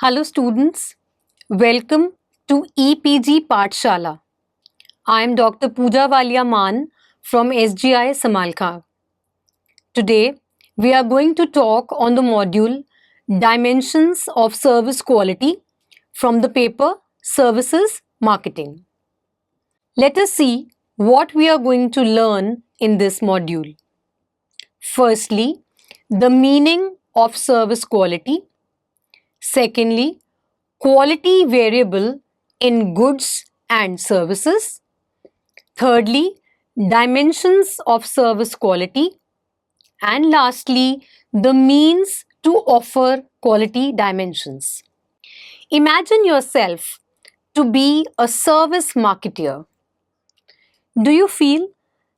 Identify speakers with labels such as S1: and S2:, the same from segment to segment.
S1: Hello students, welcome to EPG Pathshala. I am Dr. Pooja Walia Man from SGI Samalkha. Today we are going to talk on the module Dimensions of Service Quality from the paper Services Marketing. Let us see what we are going to learn in this module. Firstly, the meaning of service quality. Secondly, quality variable in goods and services. Thirdly, dimensions of service quality. And lastly, the means to offer quality dimensions. Imagine yourself to be a service marketer. Do you feel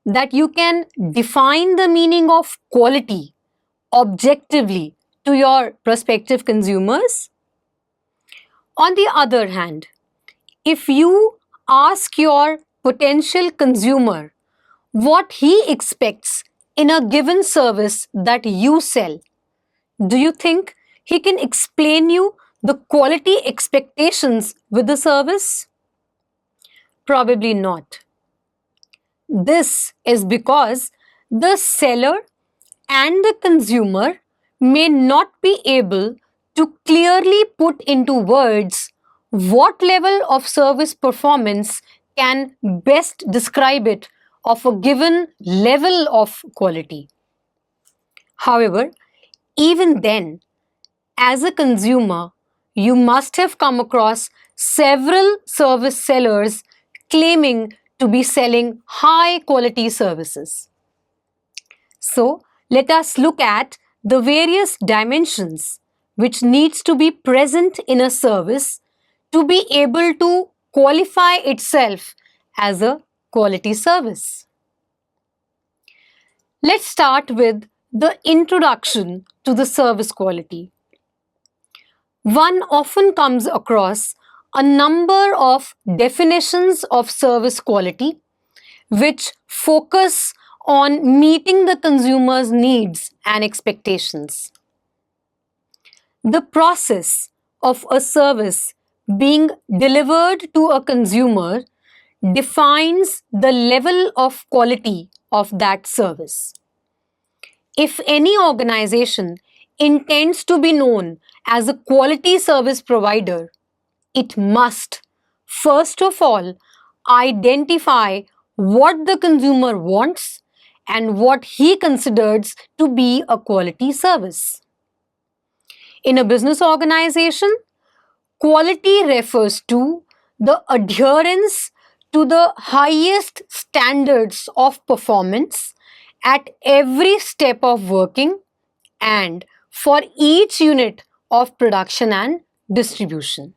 S1: that you can define the meaning of quality objectively to your prospective consumers? On the other hand, if you ask your potential consumer what he expects in a given service that you sell, do you think he can explain you the quality expectations with the service? Probably not. This is because the seller and the consumer may not be able to clearly put into words what level of service performance can best describe it of a given level of quality. However, even then, as a consumer, you must have come across several service sellers claiming to be selling high quality services. So, let us look at the various dimensions which needs to be present in a service to be able to qualify itself as a quality service. Let's start with the introduction to the service quality. One often comes across a number of definitions of service quality which focus on meeting the consumer's needs and expectations. The process of a service being delivered to a consumer defines the level of quality of that service. If any organization intends to be known as a quality service provider, it must, first of all, identify what the consumer wants and what he considers to be a quality service. In a business organization, quality refers to the adherence to the highest standards of performance at every step of working and for each unit of production and distribution.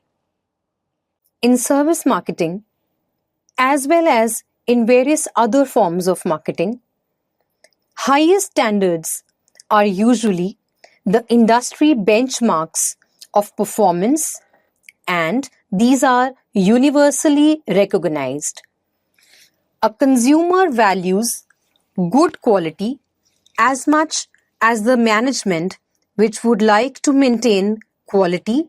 S1: In service marketing, as well as in various other forms of marketing, highest standards are usually the industry benchmarks of performance, and these are universally recognized. A consumer values good quality as much as the management which would like to maintain quality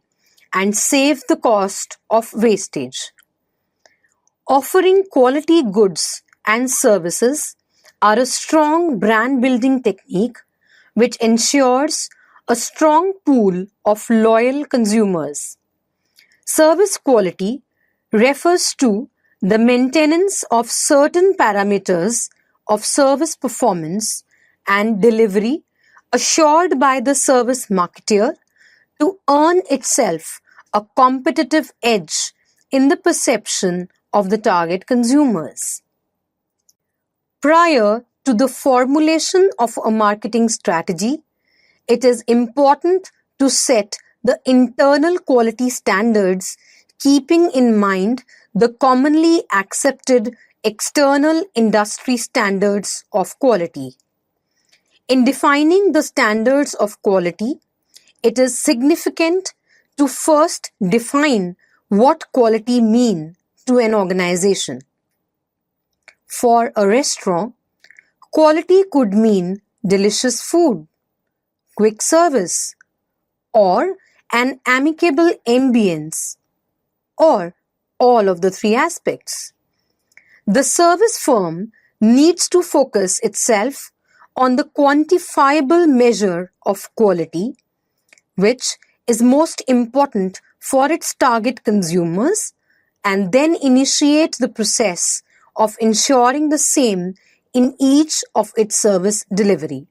S1: and save the cost of wastage. Offering quality goods and services are a strong brand building technique which ensures a strong pool of loyal consumers. Service quality refers to the maintenance of certain parameters of service performance and delivery assured by the service marketer to earn itself a competitive edge in the perception of the target consumers. Prior to the formulation of a marketing strategy, it is important to set the internal quality standards, keeping in mind the commonly accepted external industry standards of quality. In defining the standards of quality, it is significant to first define what quality means to an organization. For a restaurant, quality could mean delicious food, quick service, or an amicable ambience, or all of the three aspects. The service firm needs to focus itself on the quantifiable measure of quality, which is most important for its target consumers, and then initiate the process of ensuring the same in each of its service delivery.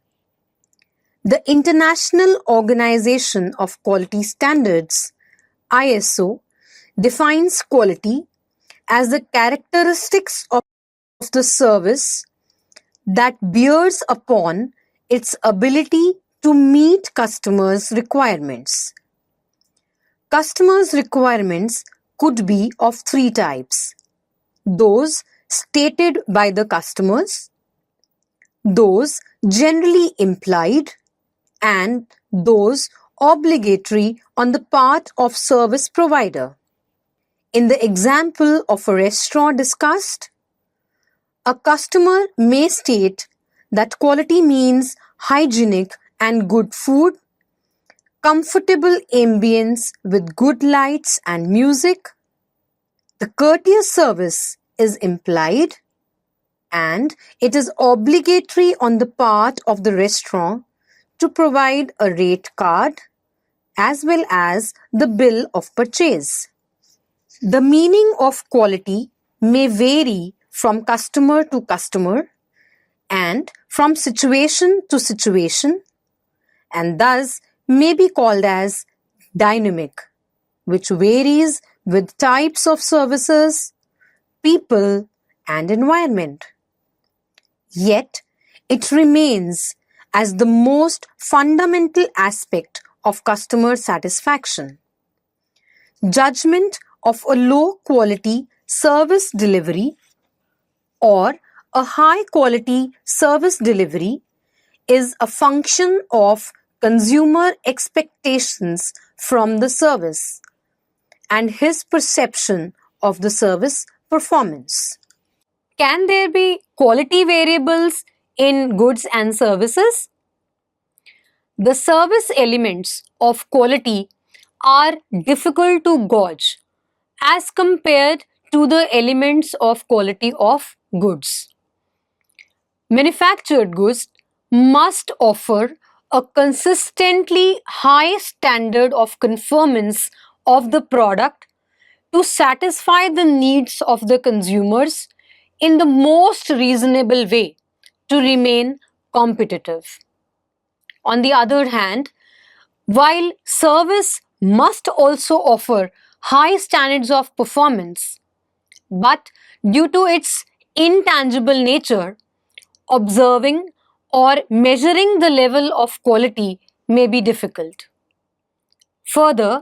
S1: The International Organization of Quality Standards, ISO, defines quality as the characteristics of the service that bears upon its ability to meet customers' requirements. Customers' requirements could be of three types: those stated by the customers, those generally implied, and those obligatory on the part of service provider. In the example of a restaurant discussed, a customer may state that quality means hygienic and good food, comfortable ambience with good lights and music. The courteous service is implied, and it is obligatory on the part of the restaurant to provide a rate card as well as the bill of purchase. The meaning of quality may vary from customer to customer and from situation to situation, and thus may be called as dynamic, which varies with types of services, people, and environment. Yet, it remains as the most fundamental aspect of customer satisfaction. Judgment of a low quality service delivery or a high quality service delivery is a function of consumer expectations from the service and his perception of the service performance. Can there be quality variables in goods and services? The service elements of quality are difficult to gauge as compared to the elements of quality of goods. Manufactured goods must offer a consistently high standard of conformance of the product to satisfy the needs of the consumers in the most reasonable way to remain competitive. On the other hand, while service must also offer high standards of performance, but due to its intangible nature, observing or measuring the level of quality may be difficult. Further,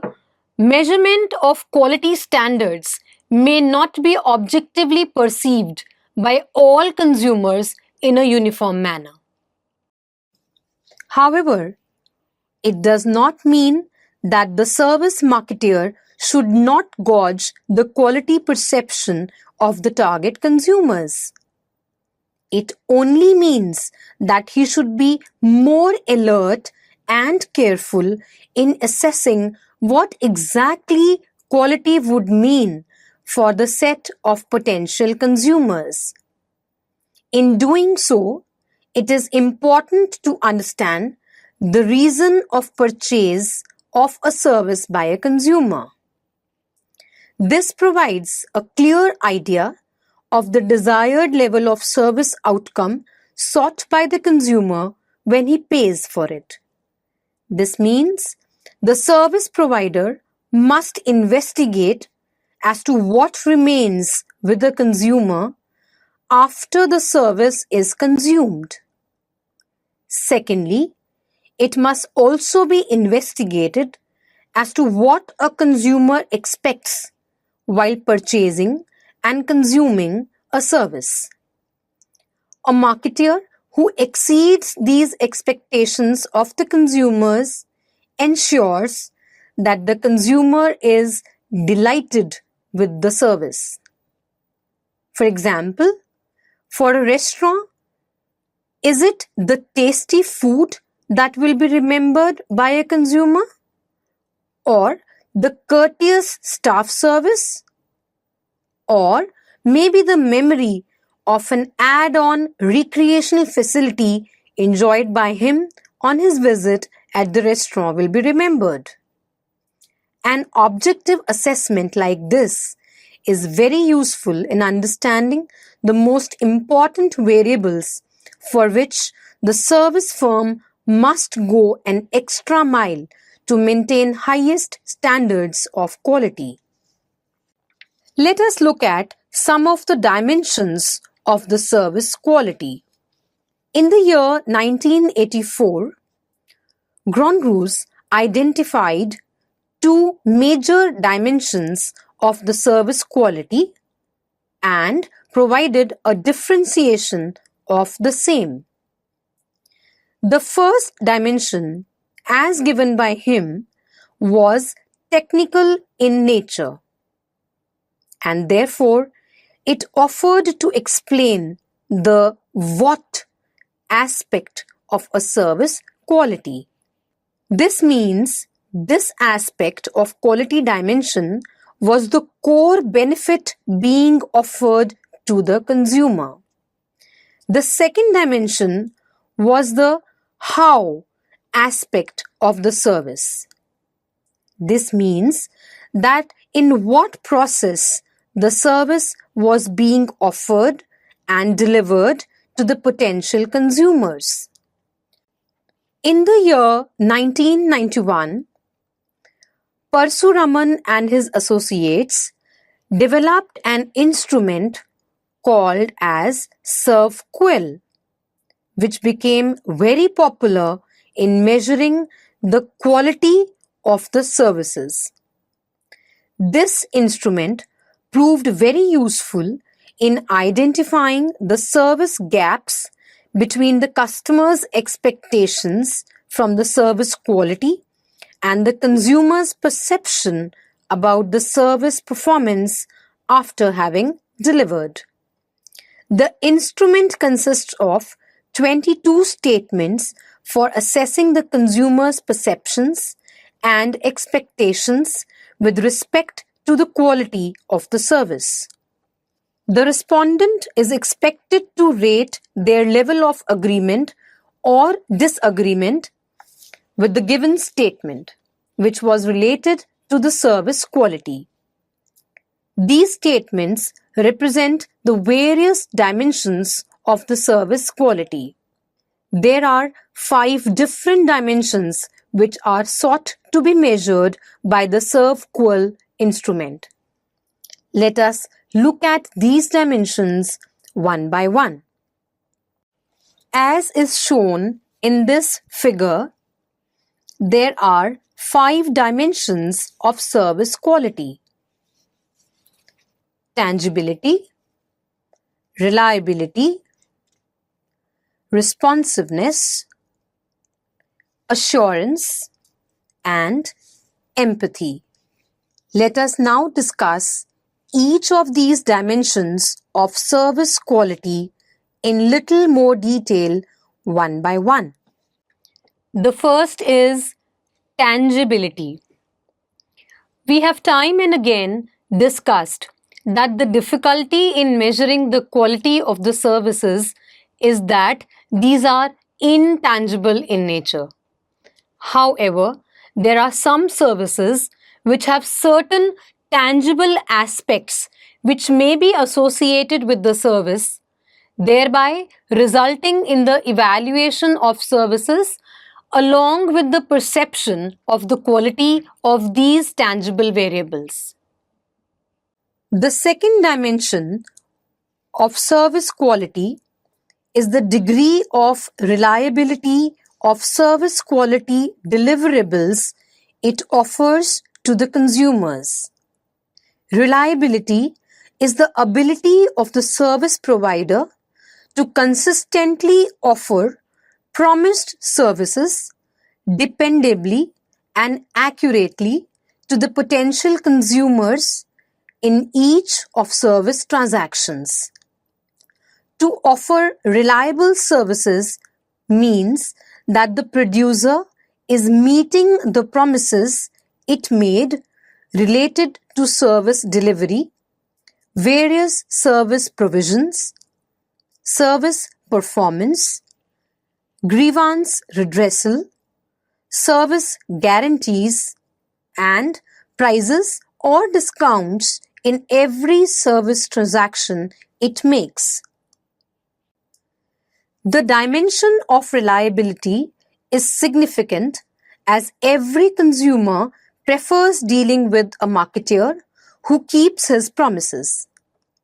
S1: measurement of quality standards may not be objectively perceived by all consumers in a uniform manner. However, it does not mean that the service marketer should not gauge the quality perception of the target consumers. It only means that he should be more alert and careful in assessing what exactly quality would mean for the set of potential consumers. In doing so, it is important to understand the reason of purchase of a service by a consumer. This provides a clear idea of the desired level of service outcome sought by the consumer when he pays for it. This means the service provider must investigate as to what remains with the consumer after the service is consumed. Secondly, it must also be investigated as to what a consumer expects while purchasing and consuming a service. A marketer who exceeds these expectations of the consumers ensures that the consumer is delighted with the service. For example, for a restaurant, is it the tasty food that will be remembered by a consumer, or the courteous staff service, or maybe the memory of an add-on recreational facility enjoyed by him on his visit at the restaurant will be remembered. An objective assessment like this is very useful in understanding the most important variables for which the service firm must go an extra mile to maintain highest standards of quality. Let us look at some of the dimensions of the service quality. In the year 1984, Grondrus identified two major dimensions of the service quality and provided a differentiation of the same. The first dimension, as given by him, was technical in nature, and therefore it offered to explain the what aspect of a service quality. This means this aspect of quality dimension was the core benefit being offered to the consumer. The second dimension was the how aspect of the service. This means that in what process the service was being offered and delivered to the potential consumers. In the year 1991, Parsuraman and his associates developed an instrument called as ServQual, which became very popular in measuring the quality of the services. This instrument proved very useful in identifying the service gaps between the customer's expectations from the service quality and the consumer's perception about the service performance after having delivered. The instrument consists of 22 statements for assessing the consumer's perceptions and expectations with respect to the quality of the service. The respondent is expected to rate their level of agreement or disagreement with the given statement, which was related to the service quality. These statements represent the various dimensions of the service quality. There are 5 different dimensions which are sought to be measured by the ServQual instrument. Let us look at these dimensions one by one. As is shown in this figure, there are 5 dimensions of service quality: tangibility, reliability, responsiveness, assurance, and empathy. Let us now discuss each of these dimensions of service quality in little more detail one by one. The first is tangibility. We have time and again discussed that the difficulty in measuring the quality of the services is that these are intangible in nature. However, there are some services which have certain tangible aspects which may be associated with the service, thereby resulting in the evaluation of services along with the perception of the quality of these tangible variables. The second dimension of service quality is the degree of reliability of service quality deliverables it offers to the consumers. Reliability is the ability of the service provider to consistently offer promised services dependably and accurately to the potential consumers in each of service transactions. To offer reliable services means that the producer is meeting the promises it made related to service delivery, various service provisions, service performance, grievance redressal, service guarantees, and prices or discounts in every service transaction it makes. The dimension of reliability is significant as every consumer prefers dealing with a marketer who keeps his promises,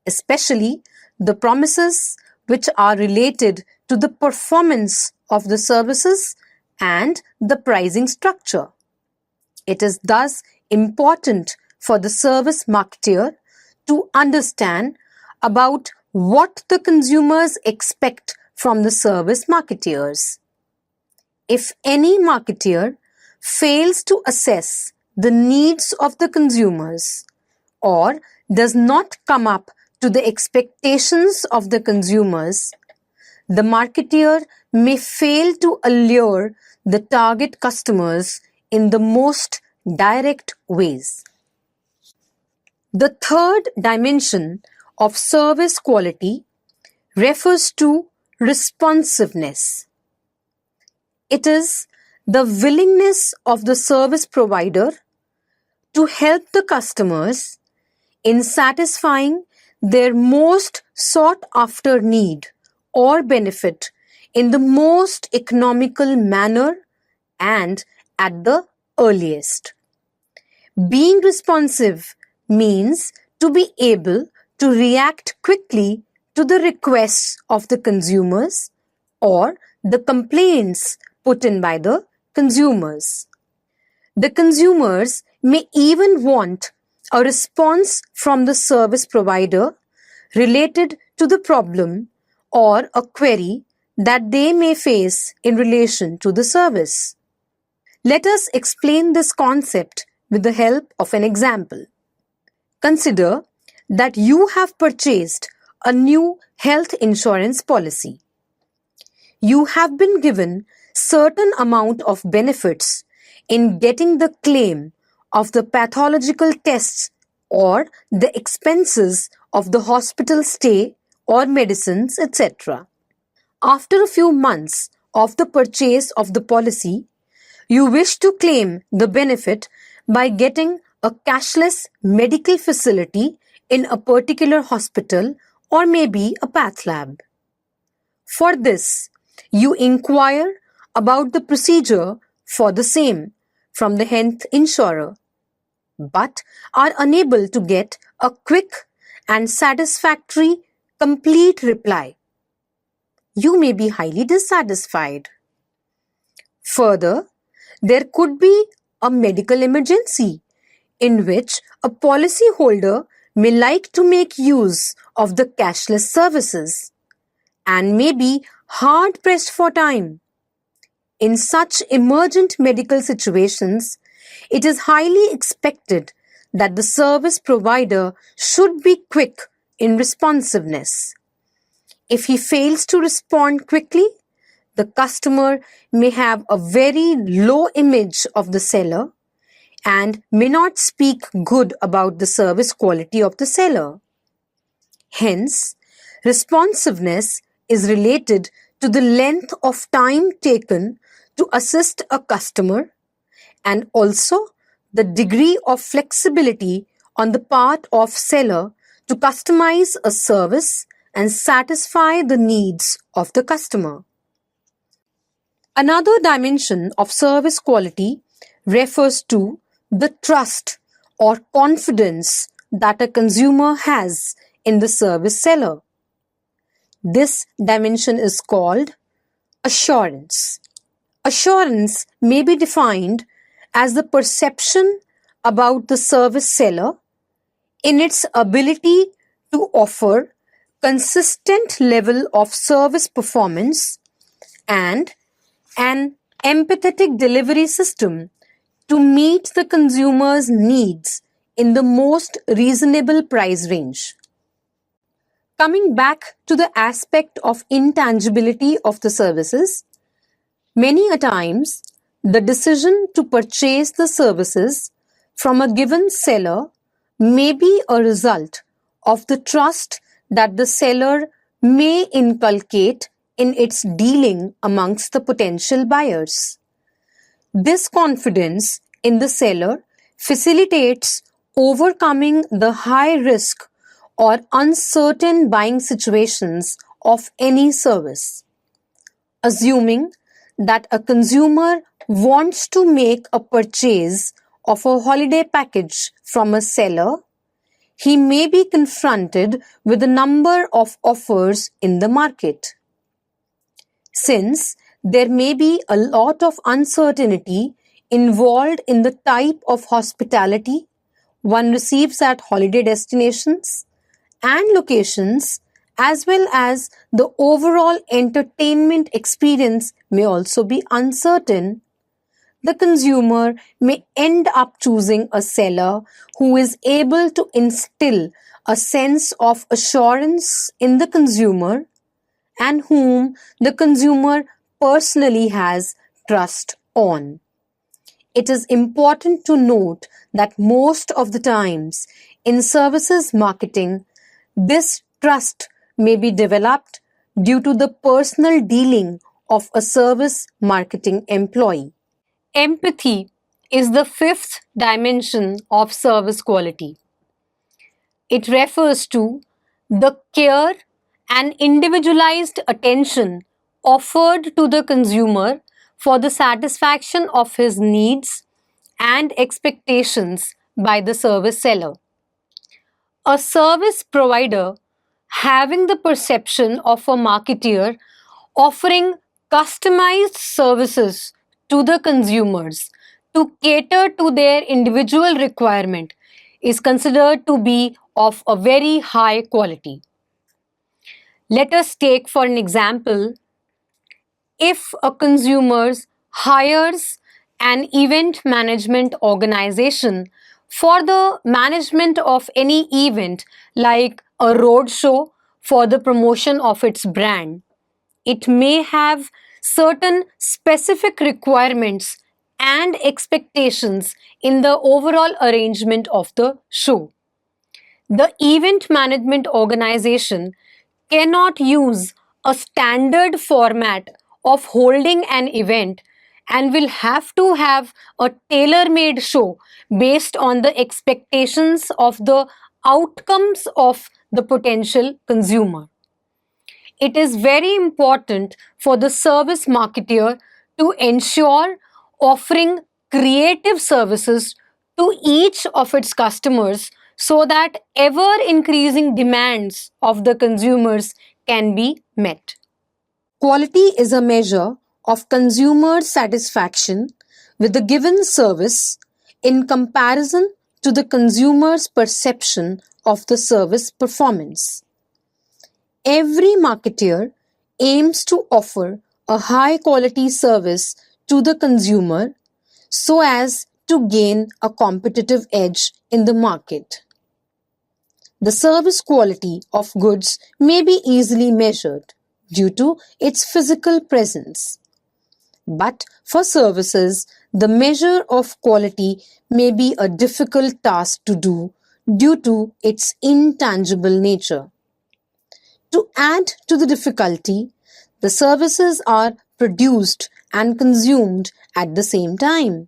S1: especially the promises which are related to the performance of the services and the pricing structure. It is thus important for the service marketer to understand about what the consumers expect from the service marketers. If any marketer fails to assess the needs of the consumers or does not come up to the expectations of the consumers, the marketer may fail to allure the target customers in the most direct ways. The third dimension of service quality refers to responsiveness. It is the willingness of the service provider to help the customers in satisfying their most sought after need or benefit in the most economical manner and at the earliest. Being responsive means to be able to react quickly to the requests of the consumers or the complaints put in by the consumers. The consumers may even want a response from the service provider related to the problem or a query that they may face in relation to the service. Let us explain this concept with the help of an example. Consider that you have purchased a new health insurance policy. You have been given certain amount of benefits in getting the claim of the pathological tests or the expenses of the hospital stay or medicines, etc. After a few months of the purchase of the policy, you wish to claim the benefit by getting a cashless medical facility in a particular hospital or maybe a path lab. For this, you inquire about the procedure for the same from the health insurer, but are unable to get a quick and satisfactory complete reply. You may be highly dissatisfied. Further, there could be a medical emergency in which a policyholder may like to make use of the cashless services and may be hard pressed for time. In such emergent medical situations, it is highly expected that the service provider should be quick in responsiveness. If he fails to respond quickly, the customer may have a very low image of the seller and may not speak good about the service quality of the seller. Hence, responsiveness is related to the length of time taken to assist a customer and also the degree of flexibility on the part of seller to customize a service and satisfy the needs of the customer. Another dimension of service quality refers to the trust or confidence that a consumer has in the service seller. This dimension is called assurance. Assurance may be defined as the perception about the service seller in its ability to offer consistent level of service performance and an empathetic delivery system to meet the consumer's needs in the most reasonable price range. Coming back to the aspect of intangibility of the services, many a times the decision to purchase the services from a given seller may be a result of the trust that the seller may inculcate in its dealing amongst the potential buyers. This confidence in the seller facilitates overcoming the high risk or uncertain buying situations of any service. Assuming that a consumer wants to make a purchase of a holiday package from a seller, he may be confronted with a number of offers in the market. Since there may be a lot of uncertainty involved in the type of hospitality one receives at holiday destinations and locations, as well as the overall entertainment experience may also be uncertain, the consumer may end up choosing a seller who is able to instill a sense of assurance in the consumer and whom the consumer personally has trust on. It is important to note that most of the times in services marketing, this trust may be developed due to the personal dealing of a service marketing employee. Empathy is the fifth dimension of service quality. It refers to the care and individualized attention offered to the consumer for the satisfaction of his needs and expectations by the service seller. A service provider having the perception of a marketeer offering customized services to the consumers to cater to their individual requirement is considered to be of a very high quality. Let us take for an example, if a consumer hires an event management organization for the management of any event like a road show for the promotion of its brand, it may have certain specific requirements and expectations in the overall arrangement of the show. The event management organization cannot use a standard format of holding an event and will have to have a tailor-made show based on the expectations of the outcomes of the potential consumer. It is very important for the service marketer to ensure offering creative services to each of its customers so that ever increasing demands of the consumers can be met. Quality is a measure of consumer satisfaction with the given service in comparison to the consumer's perception of the service performance. Every marketer aims to offer a high quality service to the consumer so as to gain a competitive edge in the market. The service quality of goods may be easily measured due to its physical presence. But for services, the measure of quality may be a difficult task to do due to its intangible nature. To add to the difficulty, the services are produced and consumed at the same time,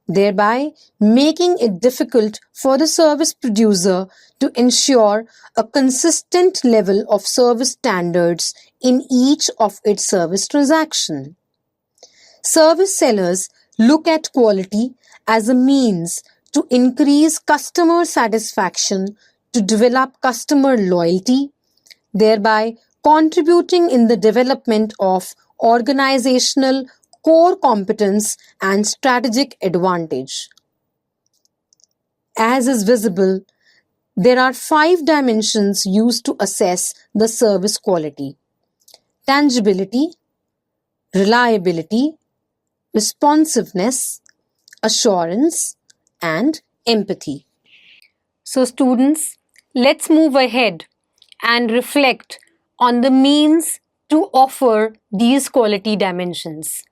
S1: thereby making it difficult for the service producer to ensure a consistent level of service standards in each of its service transactions. Service sellers look at quality as a means to increase customer satisfaction, to develop customer loyalty, thereby contributing in the development of organizational core competence and strategic advantage. As is visible, there are 5 dimensions used to assess the service quality: tangibility, reliability, responsiveness, assurance, and empathy. So students, let's move ahead and reflect on the means to offer these quality dimensions.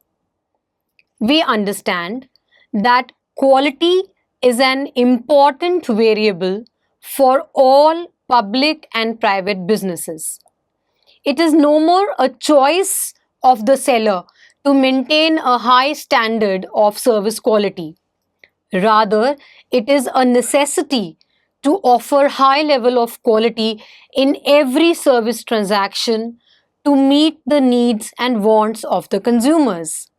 S1: We understand that quality is an important variable for all public and private businesses. It is no more a choice of the seller to maintain a high standard of service quality. Rather, it is a necessity to offer high level of quality in every service transaction to meet the needs and wants of the consumers.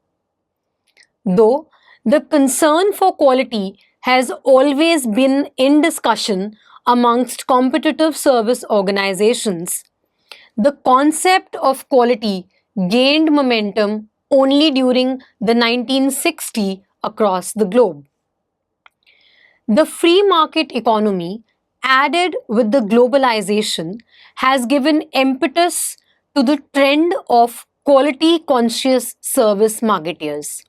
S1: Though the concern for quality has always been in discussion amongst competitive service organizations, the concept of quality gained momentum only during the 1960s across the globe. The free market economy, added with the globalization, has given impetus to the trend of quality conscious service marketeers.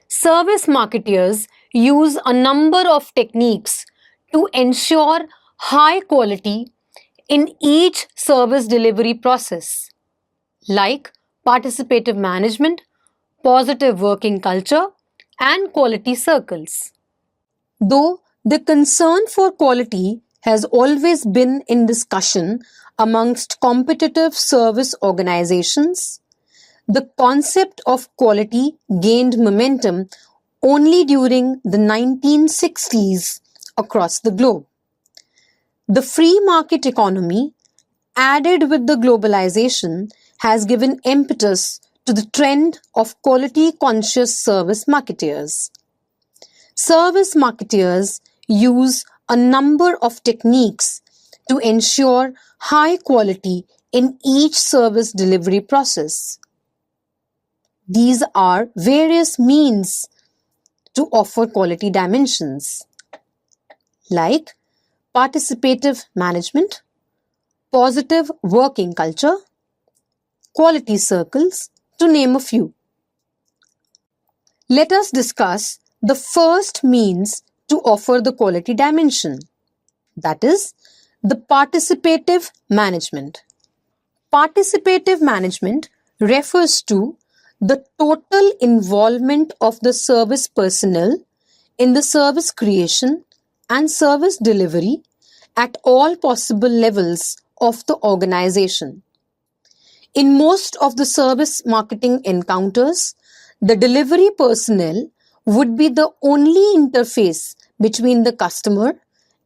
S1: Service marketeers use a number of techniques to ensure high quality in each service delivery process, like participative management, positive working culture, and quality circles. Though the concern for quality has always been in discussion amongst competitive service organizations, the concept of quality gained momentum only during the 1960s across the globe. The free market economy, added with the globalization, has given impetus to the trend of quality conscious service marketeers. Service marketeers use a number of techniques to ensure high quality in each service delivery process. These are various means to offer quality dimensions, like participative management, positive working culture, quality circles, to name a few. Let us discuss the first means to offer the quality dimension, that is, the participative management. Participative management refers to the total involvement of the service personnel in the service creation and service delivery at all possible levels of the organization. In most of the service marketing encounters, the delivery personnel would be the only interface between the customer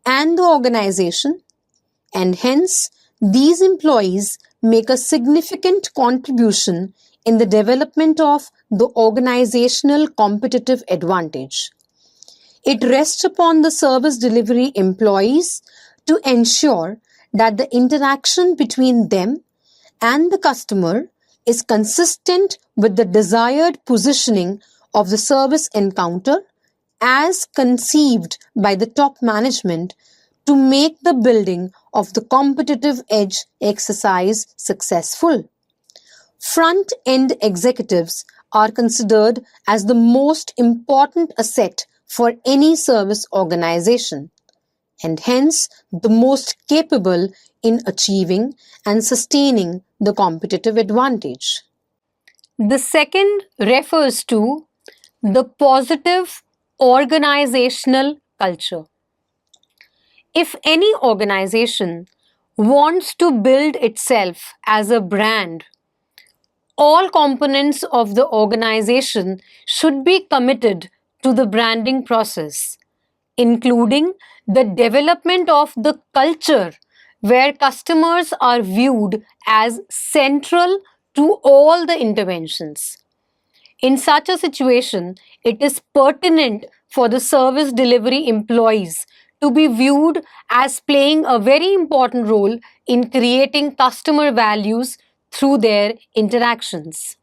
S1: and the organization, and hence these employees make a significant contribution in the development of the organizational competitive advantage. It rests upon the service delivery employees to ensure that the interaction between them and the customer is consistent with the desired positioning of the service encounter as conceived by the top management to make the building of the competitive edge exercise successful. Front-end executives are considered as the most important asset for any service organization, and hence the most capable in achieving and sustaining the competitive advantage. The second refers to the positive organizational culture. If any organization wants to build itself as a brand, all components of the organization should be committed to the branding process, including the development of the culture where customers are viewed as central to all the interventions. In such a situation, it is pertinent for the service delivery employees to be viewed as playing a very important role in creating customer values through their interactions.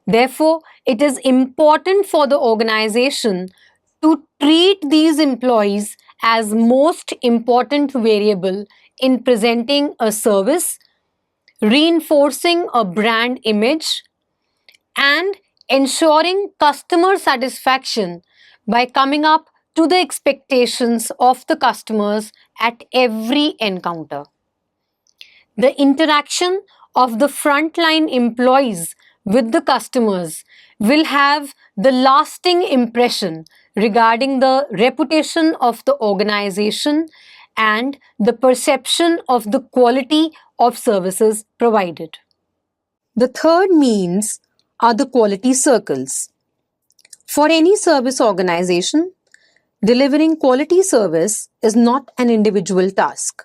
S1: Therefore, it is important for the organization to treat these employees as most important variable in presenting a service, reinforcing a brand image, and ensuring customer satisfaction by coming up to the expectations of the customers at every encounter. The interaction of the frontline employees with the customers will have the lasting impression regarding the reputation of the organization and the perception of the quality of services provided. The third means are the quality circles. For any service organization, delivering quality service is not an individual task.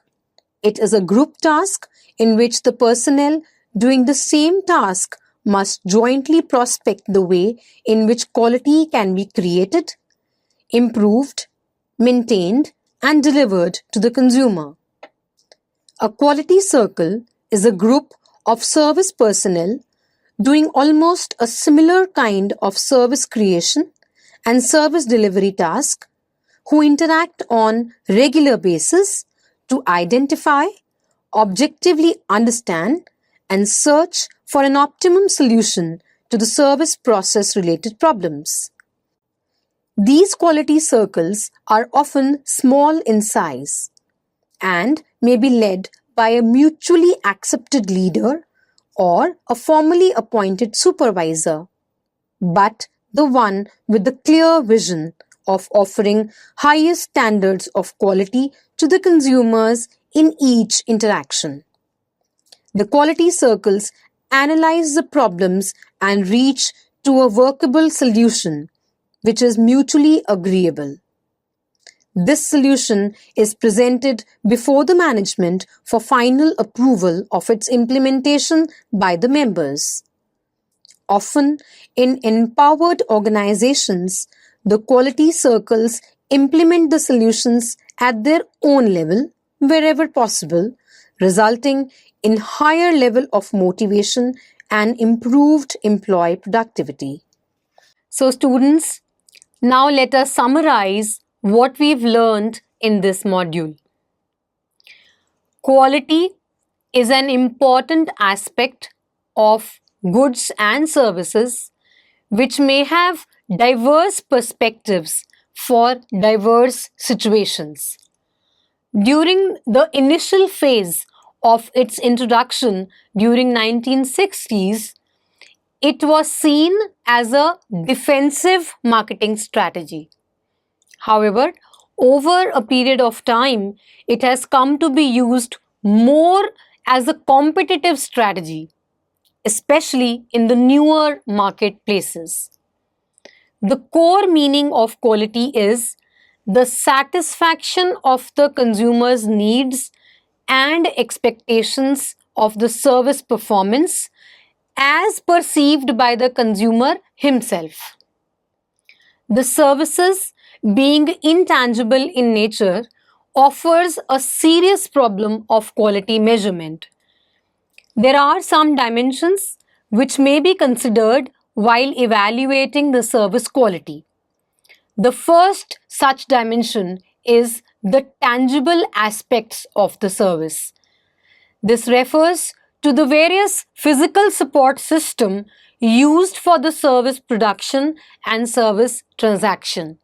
S1: It is a group task in which the personnel doing the same task must jointly prospect the way in which quality can be created, improved, maintained, and delivered to the consumer. A quality circle is a group of service personnel doing almost a similar kind of service creation and service delivery task who interact on regular basis to identify, objectively understand, and search for an optimum solution to the service process related problems. These quality circles are often small in size and may be led by a mutually accepted leader or a formally appointed supervisor, but the one with the clear vision of offering highest standards of quality to the consumers in each interaction. The quality circles analyze the problems and reach to a workable solution which is mutually agreeable. This solution is presented before the management for final approval of its implementation by the members. Often, in empowered organizations, the quality circles implement the solutions at their own level wherever possible, resulting in higher level of motivation and improved employee productivity. So students, now let us summarize what we've learned in this module. Quality is an important aspect of goods and services which may have diverse perspectives for diverse situations. During the initial phase of its introduction during 1960s, it was seen as a defensive marketing strategy. However, over a period of time, it has come to be used more as a competitive strategy, especially in the newer marketplaces. The core meaning of quality is the satisfaction of the consumer's needs and expectations of the service performance as perceived by the consumer himself. The services, being intangible in nature, offers a serious problem of quality measurement. There are some dimensions which may be considered while evaluating the service quality. The first such dimension is the tangible aspects of the service. This refers to the various physical support system used for the service production and service transaction.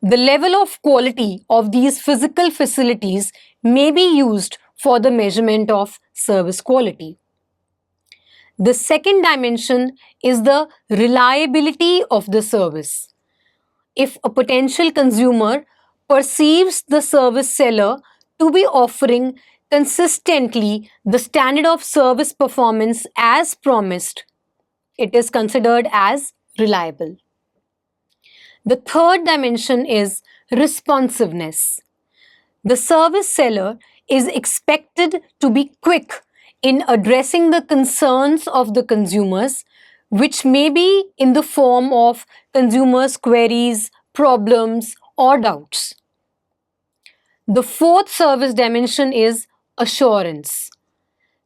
S1: The level of quality of these physical facilities may be used for the measurement of service quality. The second dimension is the reliability of the service. If a potential consumer perceives the service seller to be offering consistently the standard of service performance as promised, it is considered as reliable. The third dimension is responsiveness. The service seller is expected to be quick in addressing the concerns of the consumers, which may be in the form of consumers' queries, problems, or doubts. The fourth service dimension is assurance.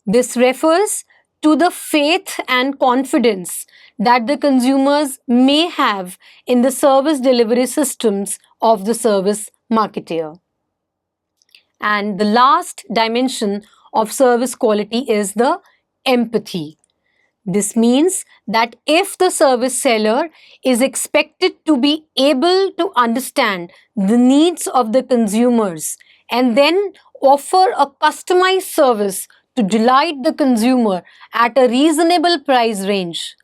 S1: This refers to the faith and confidence that the consumers may have in the service delivery systems of the service marketer. And the last dimension of service quality is the empathy. This means that if the service seller is expected to be able to understand the needs of the consumers and then offer a customized service to delight the consumer at a reasonable price range,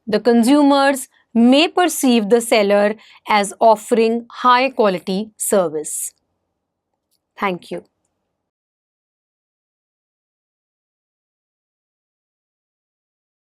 S1: the consumers may perceive the seller as offering high quality service. Thank you.